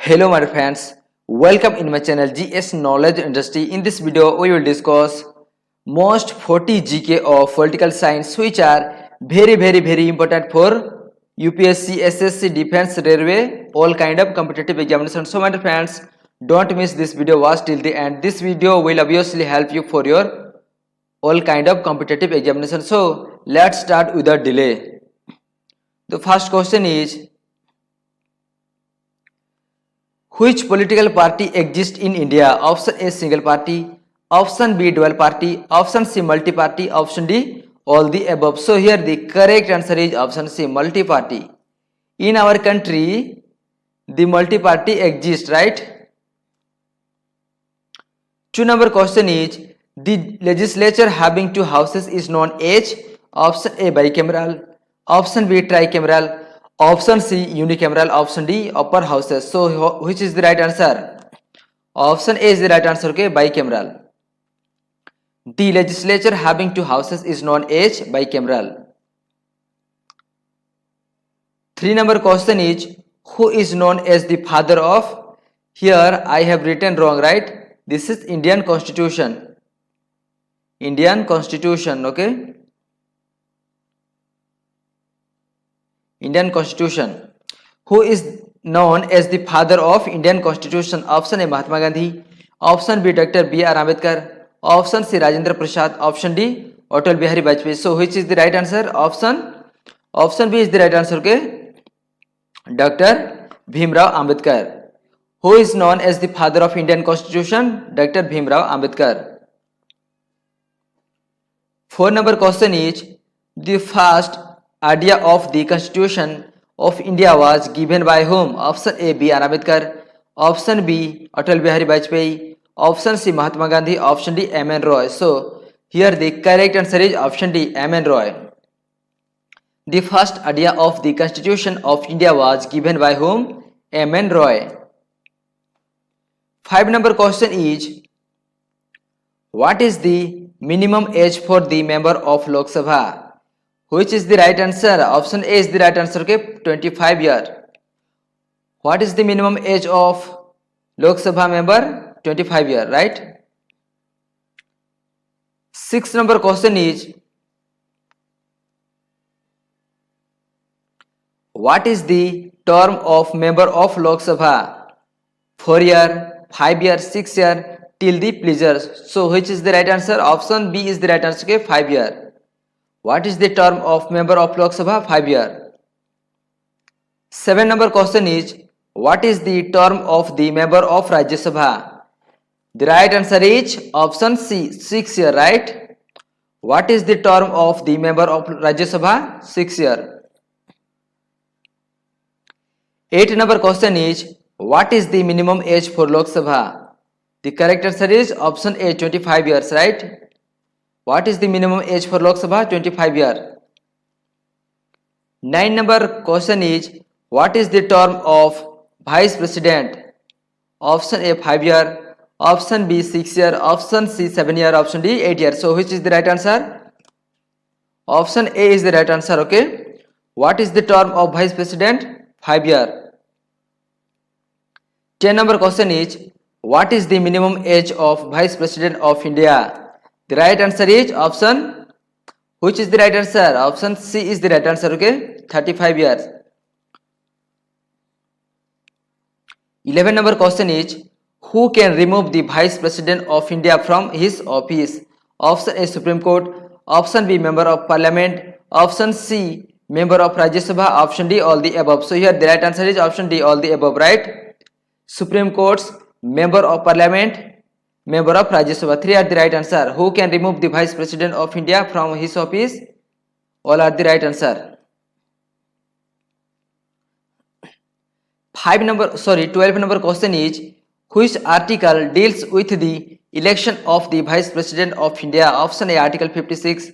Hello my friends, welcome in my channel GS Knowledge Industry. In this video we will discuss most 40 GK of political science which are very important for UPSC, SSC, Defense, Railway, all kind of competitive examinations. So my friends, don't miss this video, watch till the end. This video will obviously help you for your all kind of competitive examinations. So let's start without delay. The first question is, which political party exists in India? Option A single party, option B dual party, option C multi party, option D all the above. So here the correct answer is option C multi party. In our country the multi party exists, right? 2 number question is, the legislature having two houses is known as option A bicameral, option B tricameral, option C unicameral, option D upper houses. So which is the right answer? Option A is the right answer. Okay, bicameral. The legislature having two houses is known as bicameral. 3 number question is, who is known as the father of? Here I have written wrong, right? This is Indian Constitution. Indian Constitution, okay? Indian Constitution. Who is known as the father of Indian Constitution? Option A Mahatma Gandhi, option B Dr. B.R. Ambedkar, option C Rajendra Prasad, option D Atal Bihari Vajpayee. So which is the right answer? Option B is the right answer. Okay, Dr. Bhimrao Ambedkar. Who is known as the father of Indian Constitution? Dr. Bhimrao Ambedkar. 4 number question is, the first idea of the Constitution of India was given by whom? Option A B.R. Ambedkar, option B Atal Bihari Vajpayee, option C Mahatma Gandhi, option D M.N. Roy. So here the correct answer is option D M.N. Roy. The first idea of the Constitution of India was given by whom? M.N. Roy. 5 number question is, what is the minimum age for the member of Lok Sabha? Which is the right answer? Option A is the right answer. Okay, 25 years. What is the minimum age of Lok Sabha member? 25 years, right? 6 number question is, what is the term of member of Lok Sabha? 4 year, 5 year, 6 year, till the pleasure. So which is the right answer? Option B is the right answer. Okay, 5 year. What is the term of member of Lok Sabha? 5 year. 7 number question is, what is the term of the member of Rajya Sabha? The right answer is option C, 6 year, right? What is the term of the member of Rajya Sabha? 6 year. 8 number question is, what is the minimum age for Lok Sabha? The correct answer is option A, 25 years, right? What is the minimum age for Lok Sabha? 25 years. 9 number question is, what is the term of Vice President? Option A 5 year, option B 6 year, option C 7 year, option D 8 years. So which is the right answer? Option A is the right answer. Okay. What is the term of Vice President? 5 year. 10 number question is, what is the minimum age of Vice President of India? The right answer is option, which is the right answer? Option C is the right answer. Okay, 35 years. 11 number question is, who can remove the Vice President of India from his office? Option A Supreme Court, option B Member of Parliament, option C Member of Rajya Sabha, option D all the above. So here the right answer is option D all the above, right? Supreme Courts, Member of Parliament, Member of Rajya Sabha. 3 are the right answer. Who can remove the Vice President of India from his office? All are the right answer. 12 number question is, which article deals with the election of the Vice President of India? Option A Article 56,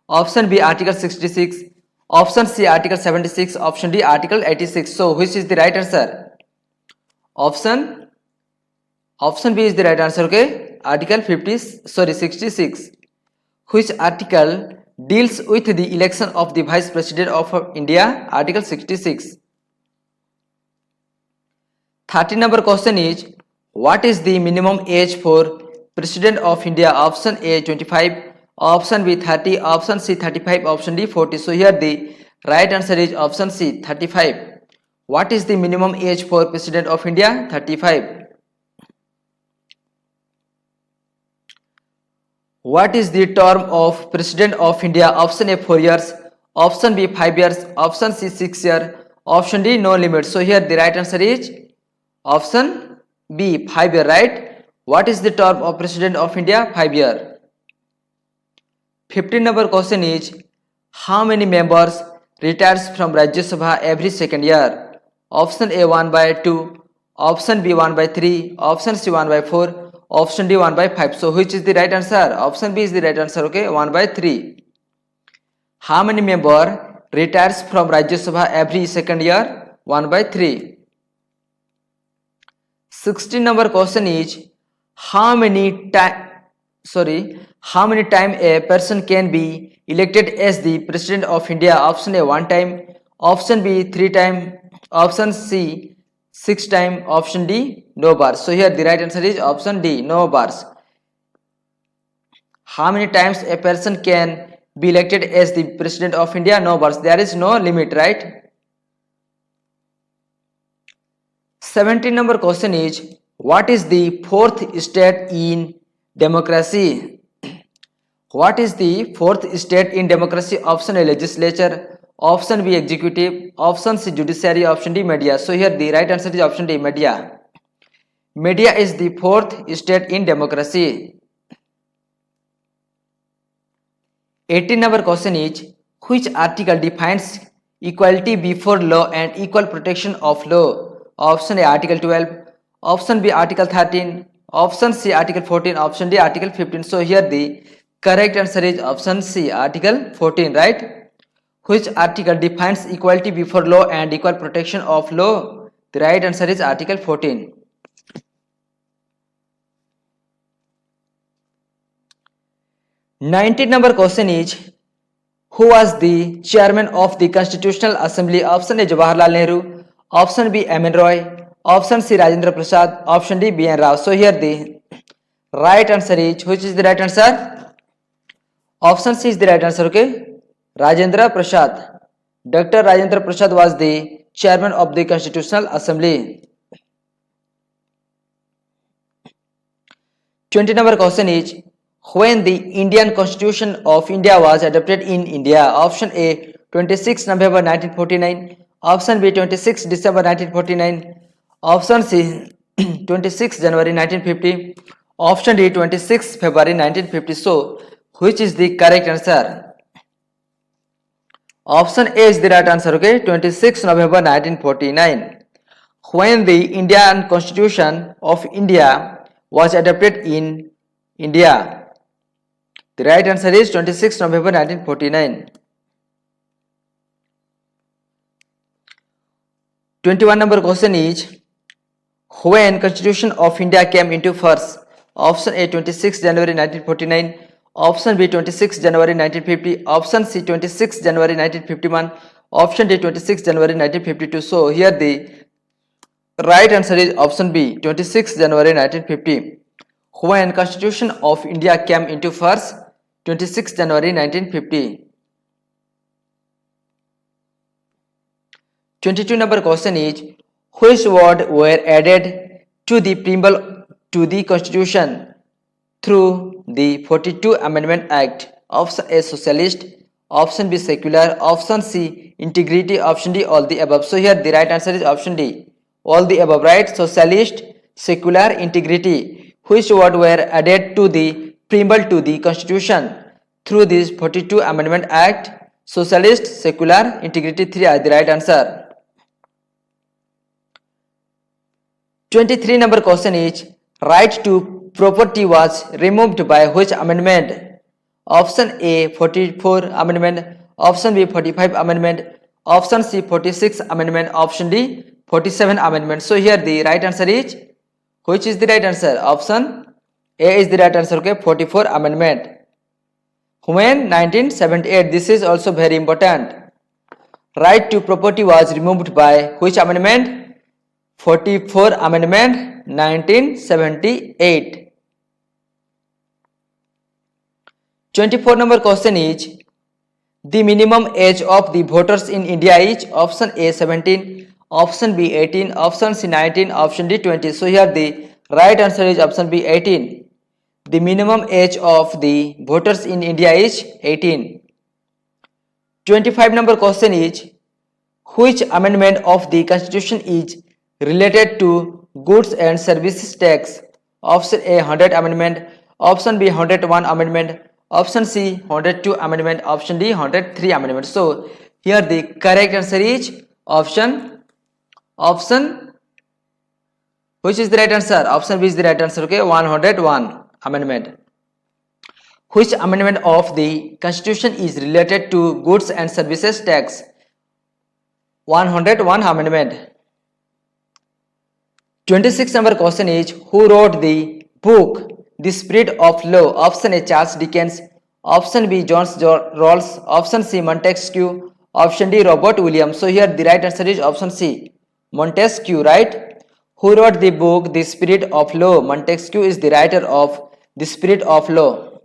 option B Article 66, option C Article 76, option D Article 86. So which is the right answer? Option B is the right answer. Okay, Article 66. Which article deals with the election of the Vice President of India? Article 66. 13 number question is, what is the minimum age for President of India? Option A 25, option B 30, option C 35, option D 40. So here the right answer is option C 35. What is the minimum age for President of India? 35. What is the term of President of India? Option A 4 years, option B 5 years, option C 6 years, option D no limit. So here the right answer is option B 5 year, right? What is the term of President of India? 5 year. 15 number question is, how many members retires from Rajya Sabha every second year? Option A 1 by 2, option B 1 by 3, option C 1 by 4, option D 1 by 5. So which is the right answer? Option B is the right answer. Okay, 1 by 3. How many member retires from Rajya Sabha every second year? 1 by 3. 16 number question is, how many time a person can be elected as the President of India? Option A 1 time, option B 3 time, option C 6 time, option D no bars. So here the right answer is option D, no bars. How many times a person can be elected as the President of India? No bars. There is no limit, right? 17 number question is, what is the fourth state in democracy? What is the fourth state in democracy? Option A legislature, option B executive, option C judiciary, option D media. So here the right answer is option D, media. Media is the fourth state in democracy. 18 number question is, which article defines equality before law and equal protection of law? Option A article 12, option B article 13, option C article 14, option D article 15. So here the correct answer is option C, article 14, right? Which article defines equality before law and equal protection of law? The right answer is article 14. 19 number question is, who was the chairman of the Constitutional Assembly? Option A Jawaharlal Nehru, option B M N Roy, option C Rajendra Prasad, option D B N Rao. So here the right answer is, which is the right answer? Option C is the right answer. Okay, Rajendra Prasad. Dr. Rajendra Prasad was the chairman of the Constitutional Assembly. 20 number question is, when the Indian Constitution of India was adopted in India? Option A 26 November 1949, option B 26 December 1949, option C 26 January 1950, option D 26 February 1950. So which is the correct answer? Option A is the right answer. Okay, 26 November 1949. When the Indian Constitution of India was adopted in India? The right answer is 26 November 1949. 21 number question is, when Constitution of India came into force? Option A 26 January 1949, option B 26 January 1950, option C 26 January 1951, option D 26 January 1952. So here the right answer is option B 26 January 1950. When Constitution of India came into force? 26 January 1950. 22 number question is, which word were added to the preamble to the Constitution through the 42 Amendment Act? Option A socialist, option B secular, option C integrity, option D all the above. So here the right answer is option D, all the above, right? Socialist, secular, integrity. Which word were added to the preamble to the Constitution through this 42 Amendment Act? Socialist, secular, integrity, 3 are the right answer. 23 number question is, right to property was removed by which amendment? Option A 44 amendment, option B 45 amendment, option C 46 amendment, option D 47 amendment. So here the right answer is, which is the right answer? Option A is the right answer. Okay, 44 amendment. When? 1978. This is also very important. Right to property was removed by which amendment? 44 Amendment 1978. 24 number question is, the minimum age of the voters in India is option A 17, option B 18, option C 19, option D 20. So here the right answer is option B 18. The minimum age of the voters in India is 18. 25 number question is, which amendment of the constitution is related to goods and services tax? Option A 100 amendment, option B 101 amendment, option C 102 amendment, option D 103 amendment. So here the correct answer is option which is the right answer? Option B is the right answer. Okay, 101 amendment. Which amendment of the constitution is related to goods and services tax? 101 amendment. 26 number question is, who wrote the book The Spirit of Law? Option A Charles Dickens, option B John Rawls, option C Montesquieu, option D Robert Williams. So here the right answer is option C, Montesquieu, right? Who wrote the book The Spirit of Law? Montesquieu is the writer of The Spirit of Law.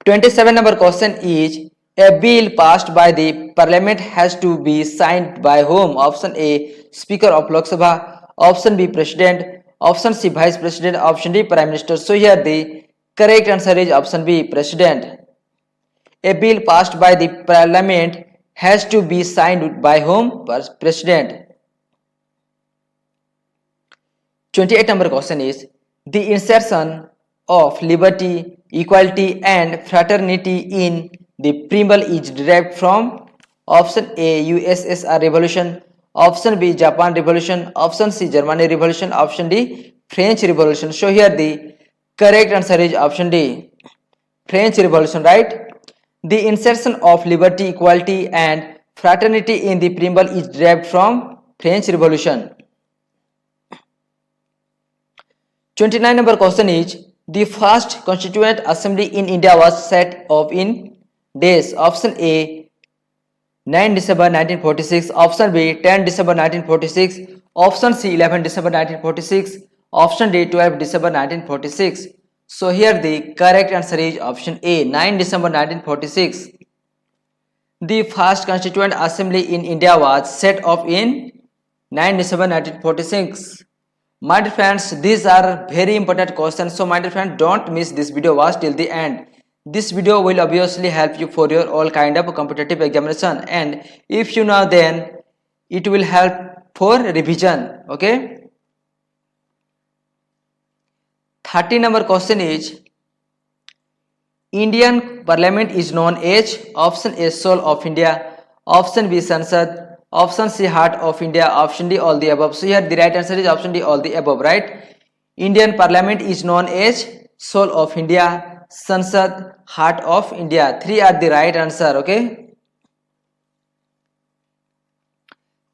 27 number question is, a bill passed by the parliament has to be signed by whom? Option A Speaker of Lok Sabha, option B President, option C Vice President, option D Prime Minister. So here the correct answer is option B, President. A bill passed by the parliament has to be signed by whom? President. 28 number question is, the insertion of liberty, equality and fraternity in the preamble is derived from? Option A USSR Revolution, option B Japan Revolution, option C Germany Revolution, option D French Revolution. So here the correct answer is option D, French Revolution, right? The insertion of liberty, equality and fraternity in the preamble is derived from French Revolution. 29 number question is, the first Constituent Assembly in India was set up in days. Option A 9 December 1946, option B 10 December 1946, option C 11 December 1946, option D 12 December 1946. So here the correct answer is option A, 9 December 1946. The first Constituent Assembly in India was set up in 9 December 1946. My dear friends, these are very important questions. So my dear friends, don't miss this video, watch till the end. This video will obviously help you for your all kind of competitive examination, and if you know, then it will help for revision. Okay. 30 number question is, Indian Parliament is known as? Option A Soul of India, option B Sansad, option C Heart of India, option D all the above. So here the right answer is option D all the above, right? Indian Parliament is known as Soul of India, Sansad, Heart of India. 3 are the right answer. Okay.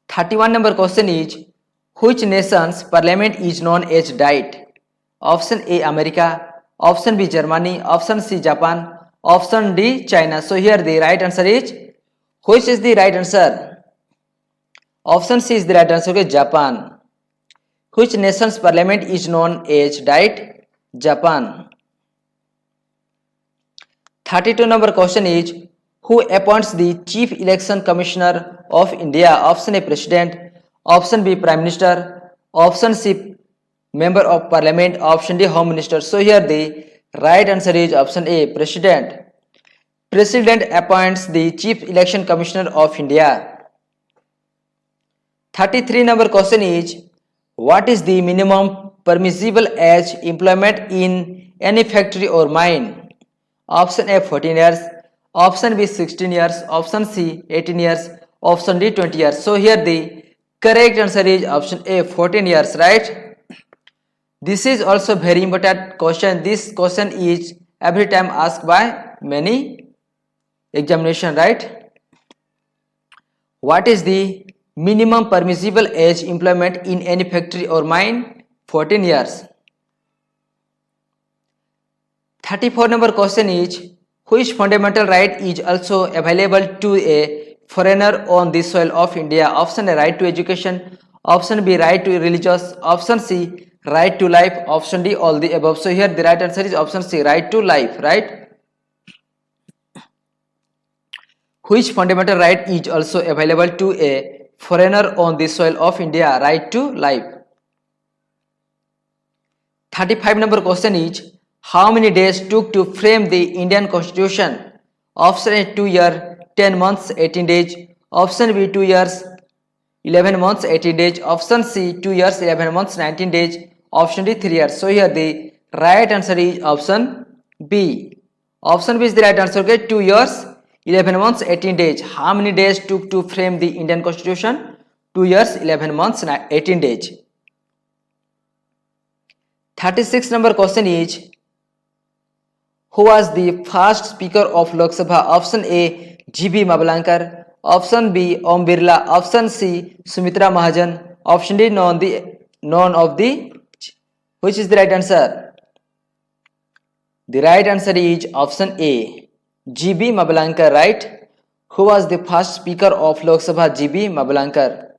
31 number question is, which nation's parliament is known as Diet? Option A America, option B Germany, option C Japan, option D China. So here the right answer is, which is the right answer? Option C is the right answer. Okay, Japan. Which nation's parliament is known as Diet? Japan. 32 number question is, who appoints the Chief Election Commissioner of India? Option A President, option B Prime Minister, option C Member of Parliament, option D Home Minister. So here the right answer is option A, President. President appoints the Chief Election Commissioner of India. 33 number question is, what is the minimum permissible age employment in any factory or mine? Option A 14 years, option B 16 years, option C 18 years, option D 20 years. So here the correct answer is option A 14 years, right? This is also very important question. This question is every time asked by many examination, right? What is the minimum permissible age employment in any factory or mine? 14 years. 34 number question is, which fundamental right is also available to a foreigner on the soil of India? Option A, right to education. Option B, right to religious. Option C, right to life. Option D, all the above. So here the right answer is option C, right to life, right? Which fundamental right is also available to a foreigner on the soil of India? Right to life. 35 number question is, how many days took to frame the Indian Constitution? Option A, 2 years, 10 months, 18 days. Option B, 2 years, 11 months, 18 days. Option C, 2 years, 11 months, 19 days. Option D, 3 years. So here the right answer is option B. Option B is the right answer. Okay, 2 years, 11 months, 18 days. How many days took to frame the Indian Constitution? 2 years, 11 months, 18 days. 36 number question is, who was the first speaker of Lok Sabha? Option A, G.B. Mavlankar. Option B, Om Birla. Option C, Sumitra Mahajan. Option D, none of the. Which is the right answer? The right answer is option A, G.B. Mavlankar, right? Who was the first speaker of Lok Sabha? G.B. Mavlankar.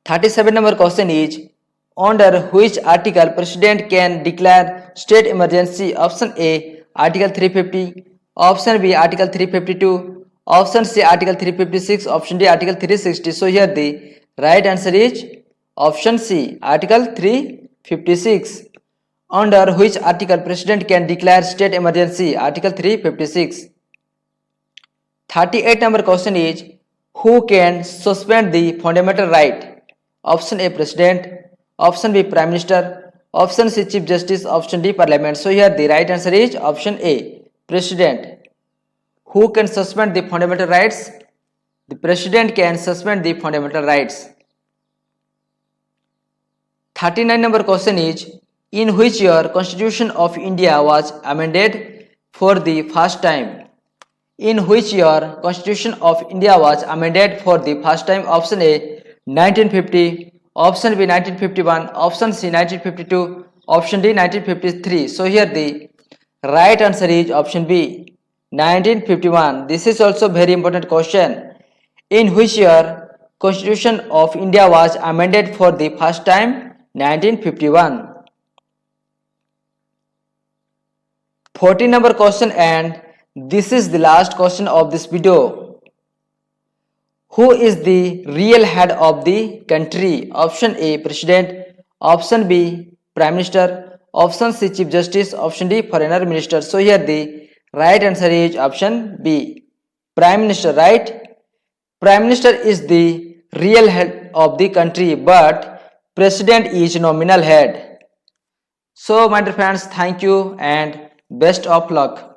37 number question is, under which article President can declare state emergency? Option A, Article 350. Option B, Article 352. Option C, Article 356. Option D, Article 360. So here the right answer is option C, Article 356. Under which article President can declare state emergency? Article 356. 38 number question is, who can suspend the fundamental right? Option A, President. Option B, Prime Minister. Option C, Chief Justice. Option D, Parliament. So here the right answer is option A, President. Who can suspend the fundamental rights? The President can suspend the fundamental rights. 39 number question is, in which year Constitution of India was amended for the first time? In which year Constitution of India was amended for the first time? Option A, 1950. Option B, 1951. Option C, 1952. Option D, 1953. So here the right answer is option B, 1951. This is also very important question. In which year Constitution of India was amended for the first time? 1951. 14 number question, and this is the last question of this video. Who is the real head of the country? Option A, President. Option B, Prime Minister. Option C, Chief Justice. Option D, Foreign Minister. So here the right answer is option B, Prime Minister, right? Prime Minister is the real head of the country, but President is nominal head. So my dear friends, thank you and best of luck.